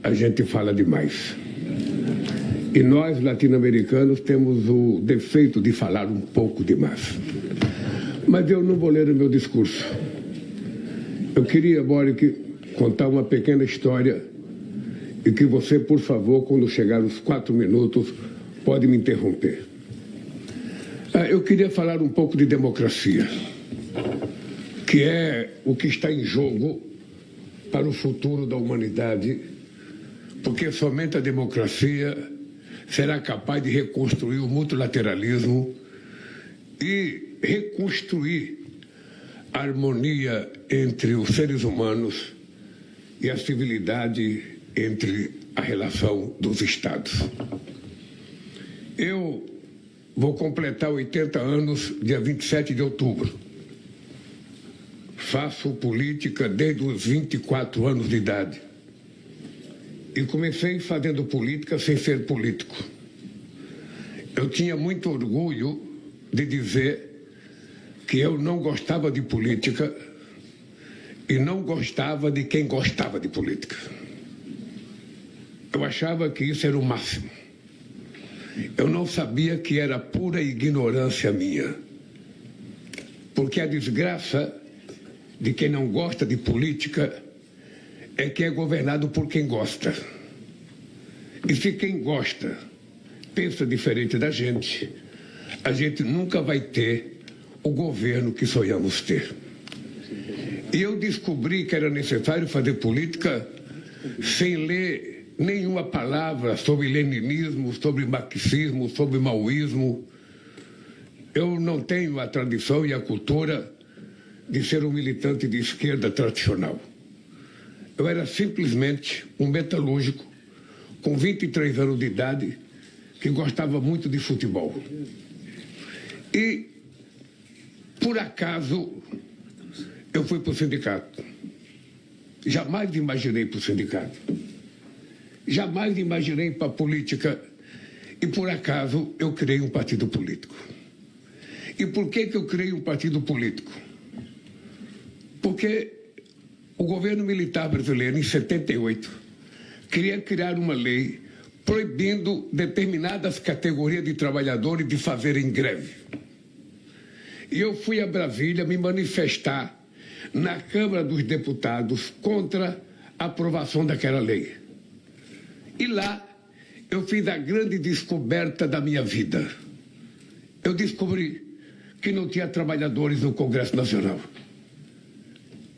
a gente fala demais. E nós, latino-americanos, temos o defeito de falar um pouco demais. Mas eu não vou ler o meu discurso. Eu queria, Boric, contar uma pequena história e que você, por favor, quando chegar os 4 minutos, pode me interromper. Eu queria falar um pouco de democracia, que é o que está em jogo para o futuro da humanidade, porque somente a democracia será capaz de reconstruir o multilateralismo e reconstruir a harmonia entre os seres humanos e a civilidade entre a relação dos Estados. Eu vou completar 80 anos dia 27 de outubro. Faço política desde os 24 anos de idade. E comecei fazendo política sem ser político. Eu tinha muito orgulho de dizer que eu não gostava de política e não gostava de quem gostava de política. Eu achava que isso era o máximo. Eu não sabia que era pura ignorância minha. Porque a desgraça de quem não gosta de política é que é governado por quem gosta. E se quem gosta pensa diferente da gente, a gente nunca vai ter o governo que sonhamos ter. E eu descobri que era necessário fazer política sem ler nenhuma palavra sobre leninismo, sobre marxismo, sobre maoísmo. Eu não tenho a tradição e a cultura de ser um militante de esquerda tradicional. Eu era simplesmente um metalúrgico com 23 anos de idade que gostava muito de futebol. E, por acaso, eu fui para o sindicato. Jamais imaginei para o sindicato. Jamais imaginei para a política. E, por acaso, eu criei um partido político. E por que eu criei um partido político? Porque o governo militar brasileiro, em 78, queria criar uma lei proibindo determinadas categorias de trabalhadores de fazerem greve. E eu fui a Brasília me manifestar na Câmara dos Deputados contra a aprovação daquela lei. E lá eu fiz a grande descoberta da minha vida. Eu descobri que não tinha trabalhadores no Congresso Nacional.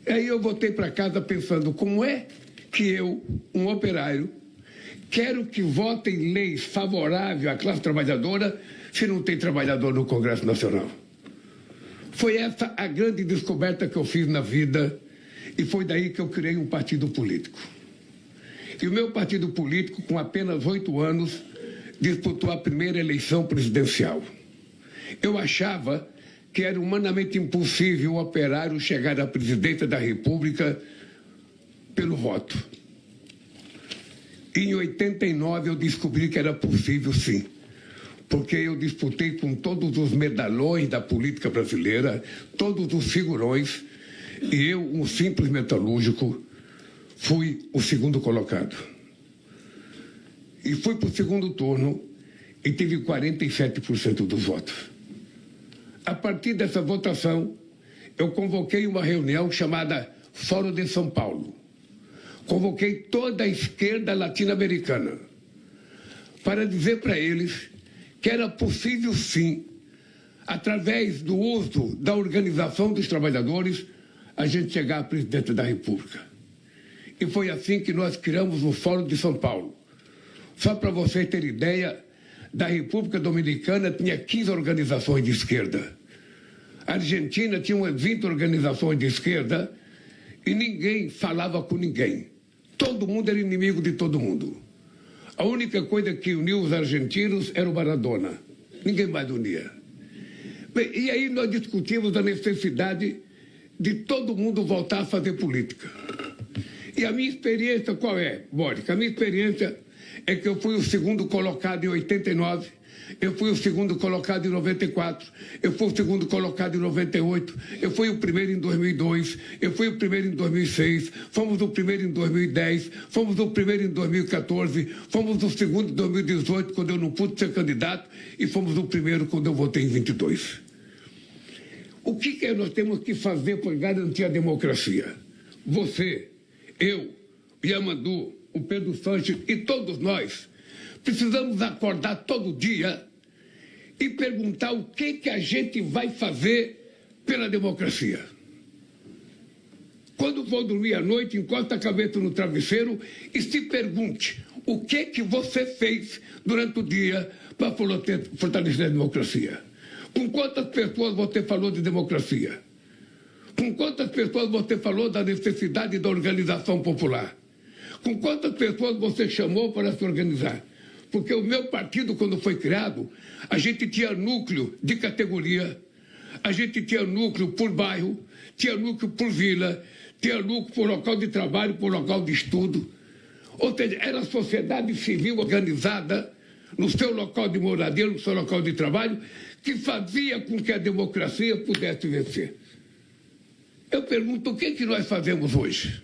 Aí eu voltei para casa pensando, como é que eu, um operário, quero que votem leis favoráveis à classe trabalhadora se não tem trabalhador no Congresso Nacional? Foi essa a grande descoberta que eu fiz na vida e foi daí que eu criei um partido político. E o meu partido político, com apenas 8 anos, disputou a primeira eleição presidencial. Eu achava que era humanamente impossível o operário chegar à presidência da República pelo voto. E em 89 eu descobri que era possível, sim, porque eu disputei com todos os medalhões da política brasileira, todos os figurões, e eu, um simples metalúrgico, fui o segundo colocado. E fui para o segundo turno e tive 47% dos votos. A partir dessa votação, eu convoquei uma reunião chamada Fórum de São Paulo. Convoquei toda a esquerda latino-americana para dizer para eles que era possível, sim, através do uso da organização dos trabalhadores, a gente chegar à presidência da República. E foi assim que nós criamos o Fórum de São Paulo. Só para vocês terem ideia, da República Dominicana tinha 15 organizações de esquerda. A Argentina tinha umas 20 organizações de esquerda e ninguém falava com ninguém. Todo mundo era inimigo de todo mundo. A única coisa que uniu os argentinos era o Maradona. Ninguém mais unia. Bem, e aí nós discutimos a necessidade de todo mundo voltar a fazer política. E a minha experiência qual é, Boric? A minha experiência é que eu fui o segundo colocado em 89, eu fui o segundo colocado em 94, eu fui o segundo colocado em 98, eu fui o primeiro em 2002, eu fui o primeiro em 2006, fomos o primeiro em 2010, fomos o primeiro em 2014, fomos o segundo em 2018, quando eu não pude ser candidato, e fomos o primeiro quando eu votei em 22. O que nós temos que fazer para garantir a democracia? Você, eu, o Yamandu, o Pedro Sanches e todos nós precisamos acordar todo dia e perguntar o que a gente vai fazer pela democracia. Quando for dormir à noite, encosta a cabeça no travesseiro e se pergunte o que você fez durante o dia para fortalecer a democracia. Com quantas pessoas você falou de democracia? Com quantas pessoas você falou da necessidade da organização popular? Com quantas pessoas você chamou para se organizar? Porque o meu partido, quando foi criado, a gente tinha núcleo de categoria, a gente tinha núcleo por bairro, tinha núcleo por vila, tinha núcleo por local de trabalho, por local de estudo. Ou seja, era a sociedade civil organizada no seu local de moradia, no seu local de trabalho, que fazia com que a democracia pudesse vencer. Eu pergunto, o que nós fazemos hoje?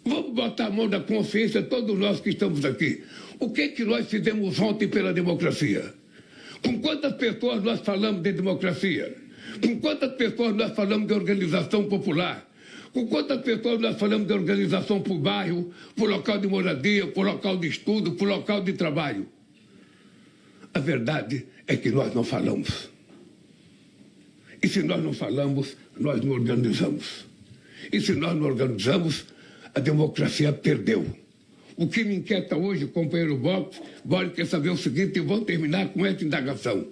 Vamos botar a mão na consciência, todos nós que estamos aqui. O que nós fizemos ontem pela democracia? Com quantas pessoas nós falamos de democracia? Com quantas pessoas nós falamos de organização popular? Com quantas pessoas nós falamos de organização por bairro, por local de moradia, por local de estudo, por local de trabalho? A verdade é que nós não falamos. E se nós não falamos, nós não organizamos. E se nós não organizamos, a democracia perdeu. O que me inquieta hoje, companheiro Boris, quer saber o seguinte, e vou terminar com essa indagação.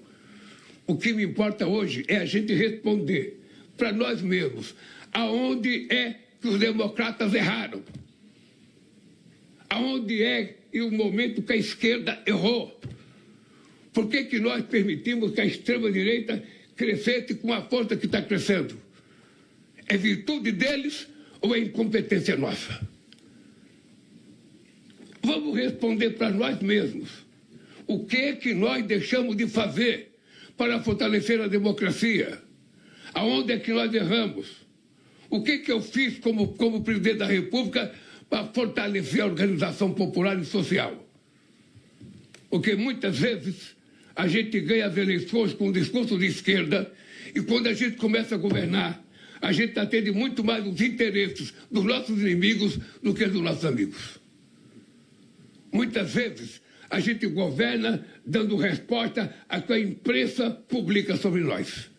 O que me importa hoje é a gente responder para nós mesmos aonde é que os democratas erraram. Aonde é e o momento que a esquerda errou. Por que nós permitimos que a extrema-direita crescesse com a força que está crescendo? É virtude deles ou é incompetência nossa? Vamos responder para nós mesmos. O que nós deixamos de fazer para fortalecer a democracia? Aonde é que nós erramos? O que eu fiz como presidente da República para fortalecer a organização popular e social? Porque muitas vezes a gente ganha as eleições com um discurso de esquerda e quando a gente começa a governar, a gente atende muito mais os interesses dos nossos inimigos do que dos nossos amigos. Muitas vezes a gente governa dando resposta a que a imprensa publica sobre nós.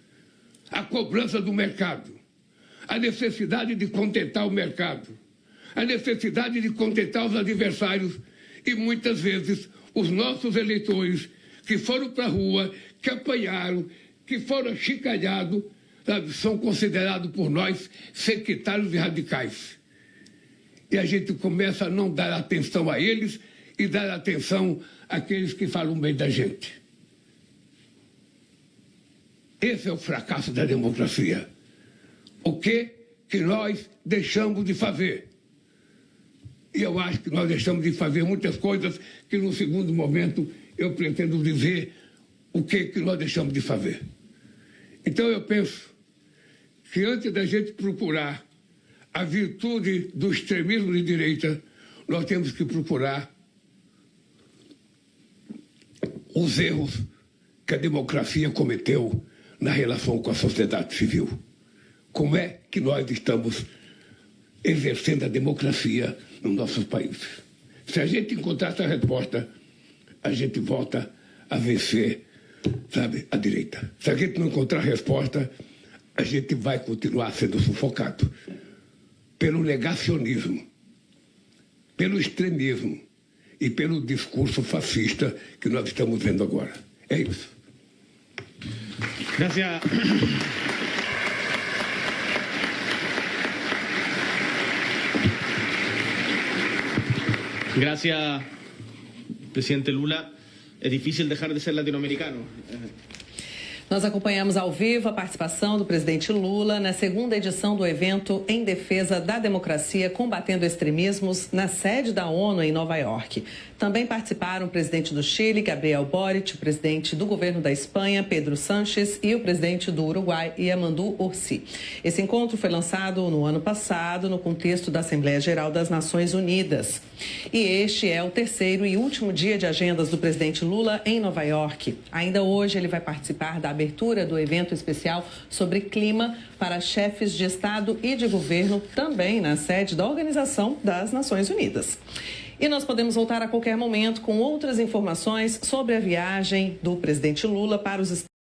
A cobrança do mercado, a necessidade de contentar o mercado, a necessidade de contentar os adversários e muitas vezes os nossos eleitores que foram para a rua, que apanharam, que foram achincalhados, são considerados por nós sectários e radicais. E a gente começa a não dar atenção a eles e dar atenção àqueles que falam bem da gente. Esse é o fracasso da democracia. O que nós deixamos de fazer? E eu acho que nós deixamos de fazer muitas coisas que, no segundo momento, eu pretendo dizer o que nós deixamos de fazer. Então, eu penso que antes da gente procurar a virtude do extremismo de direita, nós temos que procurar os erros que a democracia cometeu na relação com a sociedade civil. Como é que nós estamos exercendo a democracia nos nossos países? Se a gente encontrar essa resposta, a gente volta a vencer, a direita. Se a gente não encontrar resposta, a gente vai continuar sendo sufocado pelo negacionismo, pelo extremismo e pelo discurso fascista que nós estamos vendo agora. É isso. Gracias. Gracias, presidente Lula. Es difícil dejar de ser latinoamericano. Nós acompanhamos ao vivo a participação do presidente Lula na segunda edição do evento Em Defesa da Democracia, Combatendo Extremismos, na sede da ONU em Nova York. Também participaram o presidente do Chile, Gabriel Boric, o presidente do governo da Espanha, Pedro Sánchez, e o presidente do Uruguai, Yamandu Orsi. Esse encontro foi lançado no ano passado no contexto da Assembleia Geral das Nações Unidas. E este é o terceiro e último dia de agendas do presidente Lula em Nova York. Ainda hoje ele vai participar da abertura do evento especial sobre clima para chefes de Estado e de governo, também na sede da Organização das Nações Unidas. E nós podemos voltar a qualquer momento com outras informações sobre a viagem do presidente Lula para os Estados Unidos.